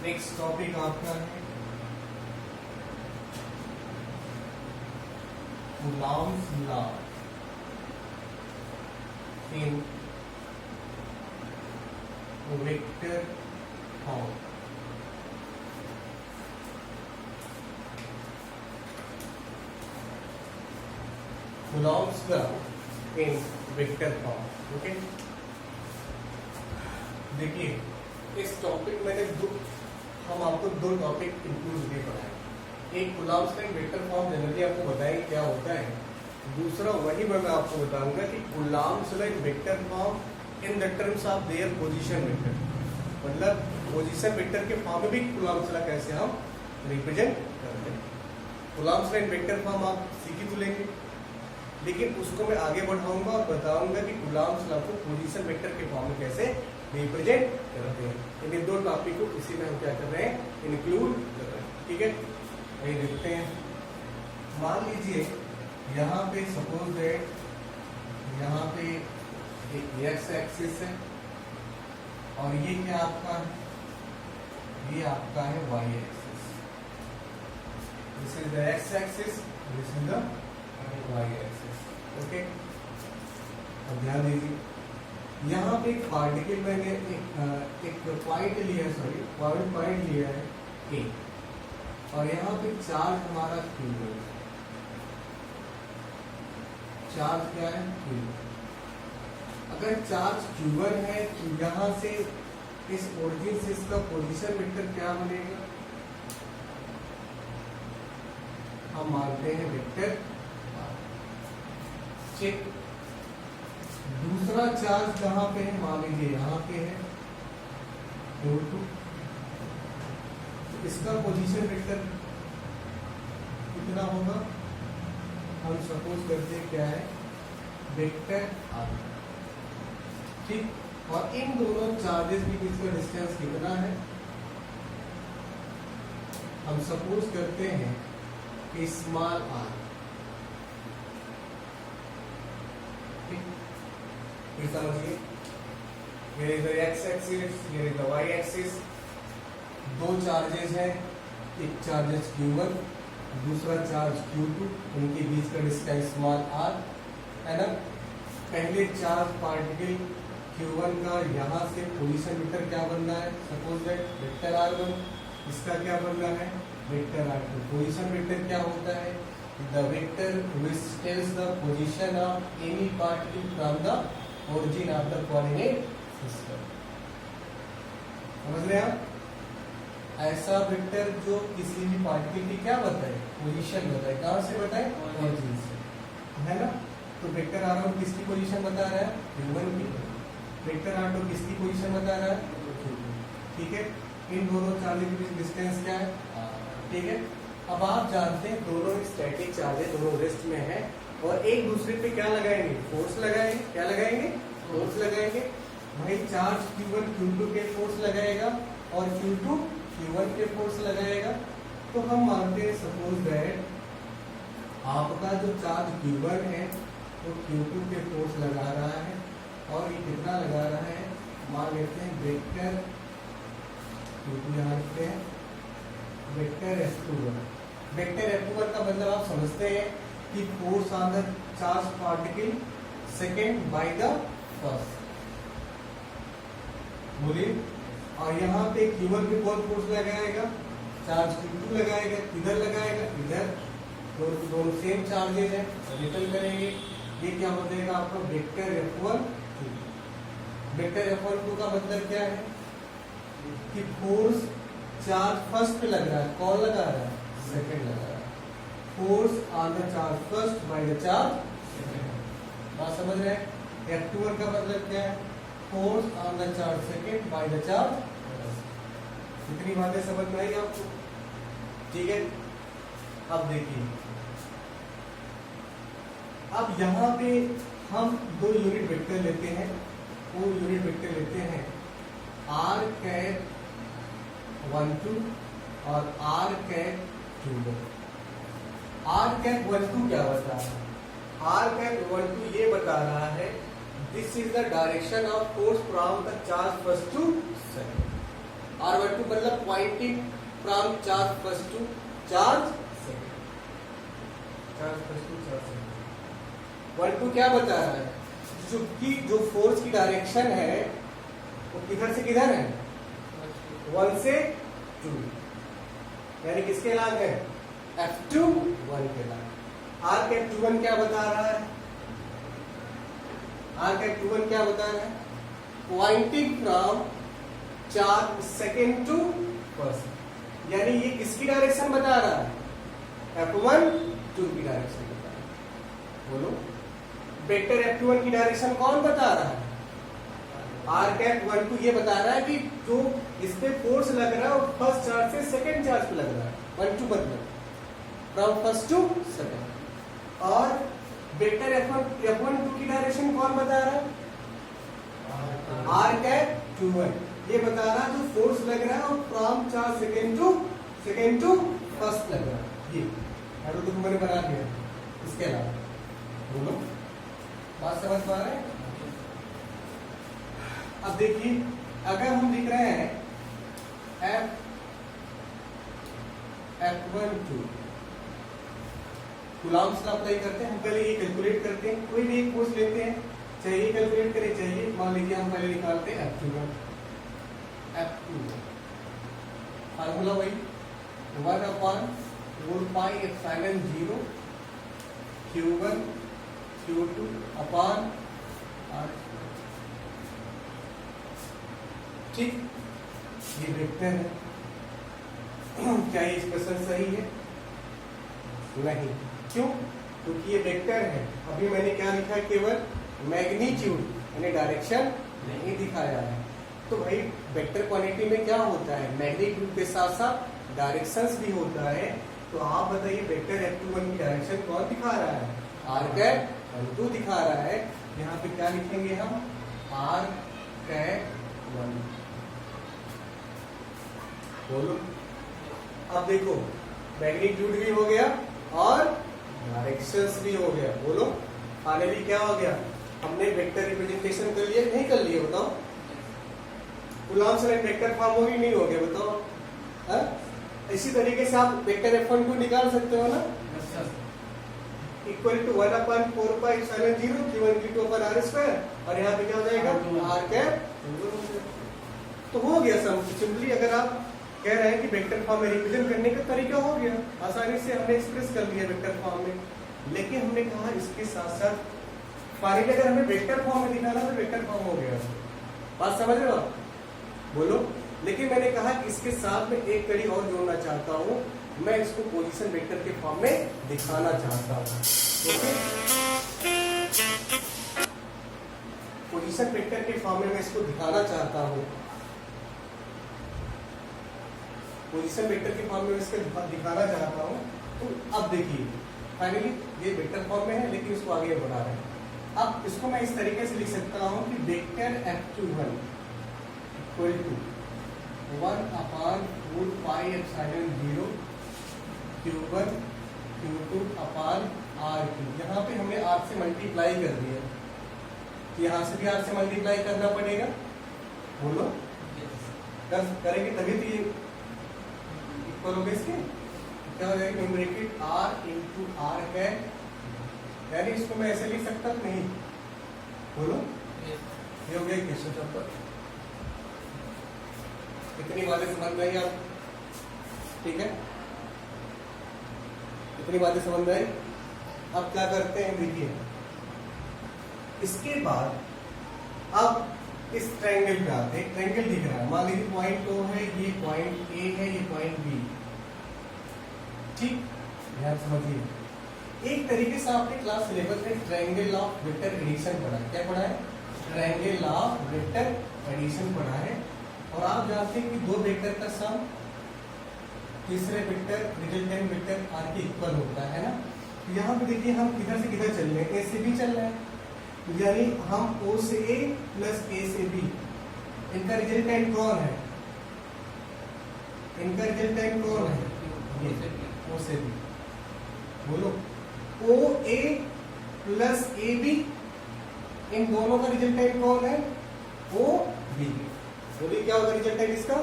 Next topic आपका है Coulomb's law in vector form. Coulomb's law in vector form. Okay, देखिए इस topic में हम आपको दो टॉपिक इंक्लूड किए पढ़ाए। एक कूलॉम्स का वेक्टर फॉर्म जनरली आपको बताएंगे क्या होता है, दूसरा वही मैं आपको बताऊंगा कि Coulomb's law in vector form in the terms of their position vector, मतलब पोजीशन वेक्टर के फॉर्म में भी कूलॉम्स लॉ कैसे हम रिप्रेजेंट करते हैं। Coulomb's law in vector form आप सीख ही तो लेंगे, लेकिन उसको मैं आगे बढ़ाऊंगा और बताऊंगा कि कूलॉम्स लॉ को पोजीशन वेक्टर के फॉर्म में कैसे रिप्रेजेंट करते हैं। इन दो टॉपिक को इसी में हम क्या कर रहे हैं, इंक्लूड कर रहे हैं। ठीक है, वही देखते हैं। मान लीजिए यहाँ पे सपोज दैट यहाँ पे एक एक्स एक्सिस है और ये क्या आपका है, ये आपका है y axis. This is the x axis, this is the y axis. Okay, अब ध्यान दीजिए यहाँ पे एक पार्टिकल मैंने एक पॉइंट लिया है, सॉरी पॉइंट लिया है ए, और यहाँ पे चार्ज हमारा क्यू है। चार्ज क्या है, क्यू। अगर चार्ज क्यू1 है तो यहाँ से इस ओरिजिन से इसका पोजीशन वेक्टर क्या बनेगा, हम मानते हैं वेक्टर चेक। दूसरा चार्ज कहाँ पे है, मान लीजिए यहाँ पे है Q2, तो इसका पोजीशन वेक्टर कितना होगा, हम सपोज करते हैं क्या है, वेक्टर आर। ठीक, और इन दोनों चार्जेस के बीच का डिस्टेंस कितना है, हम सपोज करते हैं कि स्मॉल आर। समझिए, here is the x axis, here is the y axis। दो चार्जेस हैं, एक चार्जेस Q1, दूसरा चार्ज Q2, उनके बीच का डिस्टेंस स्मॉल r है ना। पहले चार्ज पार्टिकल Q1 का यहाँ से पोजीशन वेक्टर क्या बनना है, सपोज दैट वेक्टर r1, इसका क्या बनना है, वेक्टर r2। पोजीशन वेक्टर क्या होता है, the vector which tells the position of any particle from the origin of the coordinate system। समझ रहे हैं आप, ऐसा वेक्टर जो किसी भी पार्टिकल की क्या बताए, पोजीशन बताए। कहाँ से बताए, ओरिजिन से, है ना। तो वेक्टर r1 किसकी पोजीशन बता रहा है, Q1 की। वेक्टर r2 किसकी पोजीशन बता रहा है, Q2। ठीक है, इन दोनों चार्जेस के बीच डिस्टेंस क्या है, ठीक है। अब आप जानते हैं दोनों स्टैटिक चार्ज है, दोनों रेस्ट में है, और एक दूसरे पे क्या लगाएंगे, फोर्स लगाएंगे। क्या लगाएंगे, फोर्स लगाएंगे। भाई चार्ज Q1 Q2 के फोर्स लगाएगा और Q2 Q1 के फोर्स लगाएगा। तो हम मानते हैं सपोज दैट आपका जो चार्ज Q1 है वो Q2 के फोर्स लगा रहा है, और ये कितना लगा रहा है, मान लेते हैं वेक्टर Q2 यहाँ लिखते हैं, वेक्टर F21। वेक्टर F21 का मतलब आप समझते हैं कि force on the charge particle second by the first, बोलिए। और यहाँ पे Q1 पे कौन फोर्स लगाएगा, चार्ज Q2 लगाएगा। इधर लगाएगा, इधर, दोनों सेम चार्जेज है, रिटर्न करेंगे। ये क्या हो जाएगा आपका, वेक्टर F1। वेक्टर F12 का मतलब क्या है कि फोर्स चार्ज फर्स्ट पे लग रहा है, कौन लगा रहा है, सेकंड लगा रहा है। Force on the charge first by the charge second. बात समझ रहे हैं। F21 का मतलब क्या है, force on the charge second by the charge first. इतनी बातें समझ में आई आपको, ठीक है। अब देखिए, अब यहाँ पे हम दो यूनिट वेक्टर लेते हैं, वो यूनिट वेक्टर लेते हैं r कैप 12 और r कैप 21। r कैप 12 क्या बता रहा है, r कैप 12 ये बता रहा है this is the direction of force from the charge first to second. r12 मतलब pointing from charge first to charge second. Charge first to charge second. 1 2 क्या बता रहा है? जो फोर्स की डायरेक्शन है वो किधर से किधर है? 1 से 2, यानी किसके लाग है? F21 के लाग। आर्क F21 क्या बता रहा है? आर्क F21 क्या बता रहा है? Pointing from charge second to first, यानी ये किसकी डायरेक्शन बता रहा है? F1 2 की डायरेक्शन बता रहा है। बोलो, वेक्टर F21 की डायरेक्शन कौन बता रहा है? आर्क F12 ये बता रहा है कि जो इस पे फोर्स लग रहा है वो फर्स्ट चार्ज से सेकंड चार्ज पे लग रहा है। 1 2 मतलब फ्रॉम फर्स्ट टू सेकंड। और वेक्टर F12 की डायरेक्शन कौन बता रहा है? आर्क F21 ये बता रहा है जो फोर्स लग रहा है वो from charge second to first लग रहा है। ये एरो तो मैंने बना दिया। इसके अलावा बोलो, बात समझ पा रहे हैं? अब देखिए, अगर हम लिख रहे हैं F12 कूलम्ब्स का अप्लाई करते हैं, हम पहले ये कैलकुलेट करते हैं। कोई भी एक फोर्स लेते हैं, चाहे ये कैलकुलेट करें चाहिए, मान लीजिए हम पहले निकालते हैं F21 फार्मूला वही 1/4πε0 Q1 Q2 अपॉन R। ठीक, ये वेक्टर है। क्या ये एक्सप्रेशन सही है? नहीं। क्यों? क्योंकि ये वेक्टर है। अभी मैंने क्या लिखा है? केवल मैग्नीट्यूड यानी डायरेक्शन नहीं दिखाया है। तो भाई वेक्टर क्वांटिटी में क्या होता है? मैग्नीट्यूड के साथ साथ डायरेक्शंस भी होता है। तो आप बताइए वेक्टर F21 की डायरेक्शन कौन दिखा रहा है? आर्क F12 दिखा रहा है। यहाँ पे क्या लिखेंगे हम? Arc F1। बोलो, अब देखो मैग्नीट्यूड भी हो गया और डायरेक्शंस भी हो गया। बोलो, फाइनली क्या हो गया? हमने वेक्टर रिप्रेजेंटेशन कर लिया, नहीं कर लिया? बताओ, कूलम्ब्स में वेक्टर फॉर्म हो नहीं हो गया? बताओ। हाँ, इसी तरीके से आप वेक्टर F1 को निकाल सकते हो ना, equal to 1/4πε0 Q1 Q2 upon R²। और यहाँ पे क्या हो जाएगा? Arc F। तो हो गया सिंपली। अगर आप कह रहे हैं कि वेक्टर फॉर्म में रिप्रेजेंट करने का तरीका हो गया, आसानी से हमने एक्सप्रेस कर लिया वेक्टर फॉर्म में। लेकिन हमने कहा इसके साथ साथ फाइनली अगर हमें वेक्टर फॉर्म में दिखाना तो वेक्टर फॉर्म हो गया। बात समझ रहे हो आप? बोलो। लेकिन मैंने कहा कि इसके साथ में एक कड़ी और जोड़ना चाहता हूं, मैं इसको पोजीशन वेक्टर के फॉर्म में दिखाना चाहता हूं। पोजीशन वेक्टर के फॉर्म में मैं इसको दिखाना चाहता हूं। पोजीशन वेक्टर के फॉर्म में इसको दिखाना चाहता हूं। तो अब देखिए, फाइनली ये वेक्टर फॉर्म में है, लेकिन इसको आगे बढ़ा रहे हैं। अब इसको मैं इस तरीके से लिख सकता हूं कि vector F21 equal to 1/4πε0 Q1 Q2 upon R2। यहाँ पे हमने R से मल्टीप्लाई कर दिया, यहाँ से भी R से मल्टीप्लाई करना पड़ेगा। बोलो, करेंगे तभी तो ये इक्वल हो गए। इसके क्या हो जाएगा? न्यूमरेटर R इंटू R है, यानी इसको मैं ऐसे लिख सकता नहीं? बोलो, ये हो गया क्वेश्चन नंबर। इतनी बातें समझ में आई आप? ठीक है, इतनी बातें समझ में आई। अब क्या करते हैं? देखिए, इसके बाद अब इस ट्रायंगल पे आते हैं। ट्रायंगल दिख रहा है, मान लीजिए पॉइंट O है, ये पॉइंट A है, ये पॉइंट B। ठीक, ध्यान समझिए। एक तरीके से आपने क्लास 11 में ट्रायंगल ऑफ वेक्टर एडिशन पढ़ा है। क्या पढ़ा है? ट्रायंगल ऑफ वेक्टर एडिशन पढ़ा है। और आप जानते हैं कि दो वेक्टर का सम तीसरे वेक्टर रिजल्टेंट वेक्टर R के इक्वल होता है ना। तो यहाँ पे देखिए, हम किधर से किधर चल रहे हैं? A से B चल रहे हैं, यानी हम O से A प्लस A से B। इनका रिजल्टेंट कौन है? इनका रिजल्टेंट कौन है? ये O से B। बोलो, OA प्लस AB, इन दोनों का रिजल्टेंट कौन है? OB। बोलिए, क्या होगा रिजल्टेंट इसका?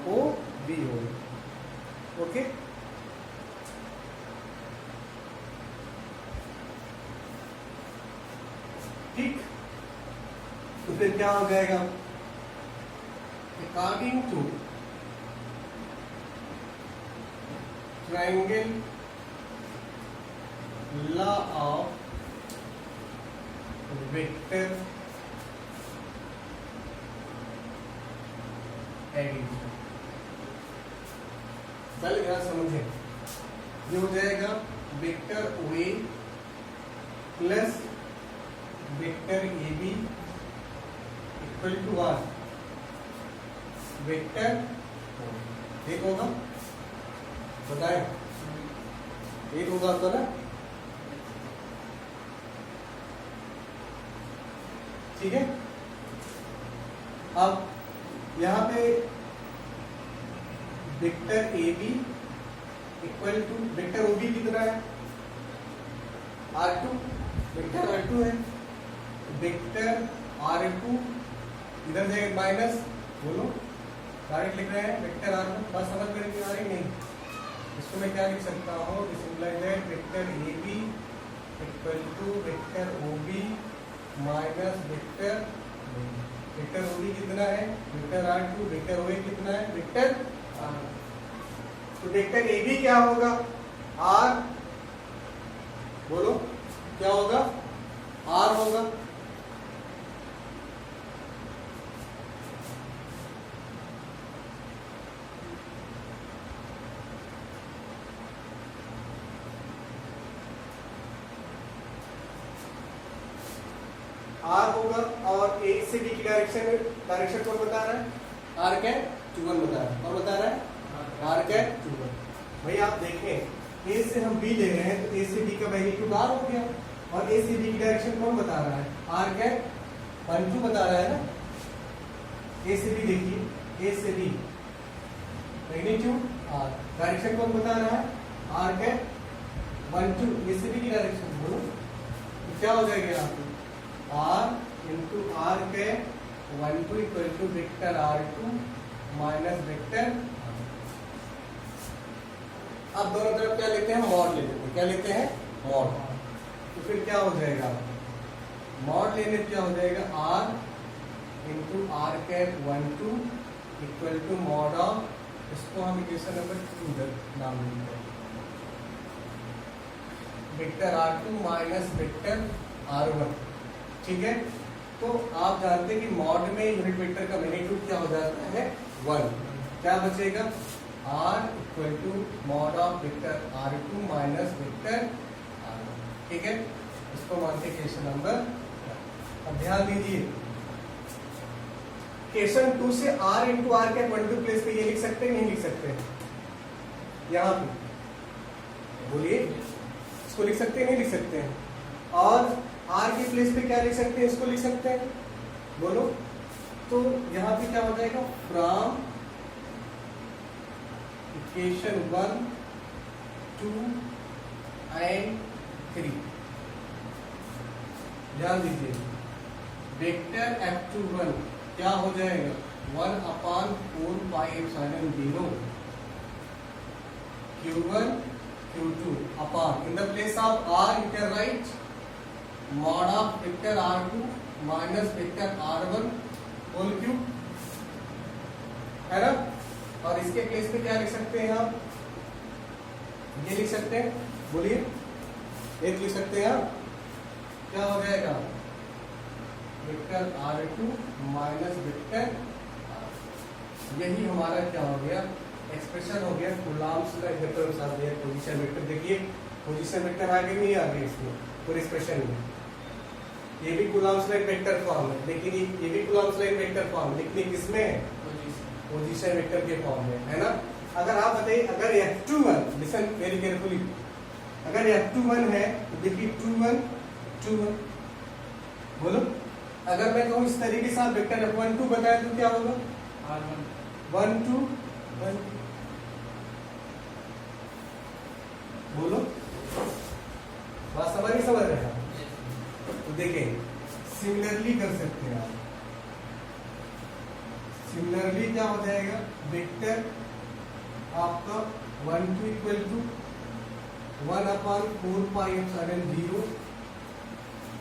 OB। बी होगा। ओके, ठीक। तो फिर क्या हो जाएगा, according to triangle law of vector addition, चल गया समझे। ये हो जाएगा vector O A plus vector A B equal to one vector, एक होगा, बताए एक होगा तो ना, ठीक है। अब यहां पे vector A B equal to vector O B कितना है, R2, वेक्टर R2 है, वेक्टर R2 इधर जाएगा माइनस, बोलो डायरेक्ट लिख रहे हैं वेक्टर R1, बस समझ में आ रही नहीं। इसको मैं क्या लिख सकता हूँ, simplify vector A B equal to vector O B minus vector, vector O B कितना है, वेक्टर R2, वेक्टर ओ ए कितना है, वेक्टर R1। तो वेक्टर ए बी क्या होगा, R, बोलो क्या होगा, R होगा। R होगा, और ए से बी की डायरेक्शन कौन बता रहा है, R कैप टू वन बता रहा है, और बता रहा है R कैप टू वन। भाई आप देखें ए से हम बी ले रहे हैं तो ए से बी का मैग्नीट्यूड R हो गया, और ए से बी की डायरेक्शन कौन बता रहा है, R कैप 1 2 बता रहा है ना। ए से बी देखिए, ए से बी मैग्नीट्यूड R, डायरेक्शन कौन बता रहा है, R कैप 1 2, ए से बी की डायरेक्शन बोलो तो क्या हो जाएगा आपको, R इंटू R के 1 2 equal to vector R2 minus vector. अब दोनों तरफ क्या लेते हैं, मॉड ले लेते हैं, क्या लेते हैं, मॉड। तो फिर क्या हो जाएगा, मॉड लेने क्या हो जाएगा, R into R cap 1 2 equal to mod of, इसको हम इक्वेशन नंबर 2 नाम देते हैं, vector R2 minus vector R1, ठीक है। तो आप जानते हैं कि मॉड में यूनिट वेक्टर का मैग्नीट्यूड क्या हो जाता है, 1, क्या बचेगा, R equal to mod of vector R2 minus vector R1, ठीक है। इसको मानते हैं क्वेश्चन नंबर। अब ध्यान दीजिए, क्वेश्चन 2 से R इंटू R के 1 2 प्लेस पे ये लिख सकते हैं, नहीं लिख सकते, यहाँ पे बोलिए, इसको लिख सकते हैं, नहीं लिख सकते हैं, और R की प्लेस पे क्या लिख सकते हैं, इसको लिख सकते हैं, बोलो। तो यहां पे क्या हो जाएगा, फ्रॉम इक्वेशन 1 2 एंड 3, ध्यान दीजिए, वेक्टर F21 क्या हो जाएगा, 1/4 pi epsilon 0 Q1 Q2 upon, in the place of R you can write mod of vector R2 minus vector R1 whole cube, है ना। और इसके प्लेस पे क्या लिख सकते हैं आप, ये लिख सकते हैं, बोलिए, एक लिख सकते हैं आप, क्या हो जाएगा, vector R2 minus vector R1। यही हमारा क्या हो गया, एक्सप्रेशन हो गया कूलॉम्स का वेक्टर के साथ दिया पोजीशन वेक्टर। देखिए पोजीशन वेक्टर आगे नहीं आ गया इसमें पूरे एक्सप्रेशन में, ये भी कूलॉम्स का वेक्टर फॉर्म है, लेकिन ये भी कूलॉम्स का वेक्टर फॉर्म, लेकिन किसमें है, पोजीशन वेक्टर के फॉर्म में, है ना। अगर आप बताइए, अगर F21, लिसन वेरी केयरफुली, अगर F21 है तो देखिए 2 1 2 1, बोलो। अगर मैं कहूँ इस तरीके से आप वेक्टर F1 2 बताए तो क्या होगा, R1 1 2 1, बोलो, बात समझ नहीं समझ रहे हैं। तो देखें सिमिलरली कर सकते हैं आप, सिमिलरली क्या हो जाएगा, वेक्टर आपका 1 two equal to 1/4 pi epsilon 0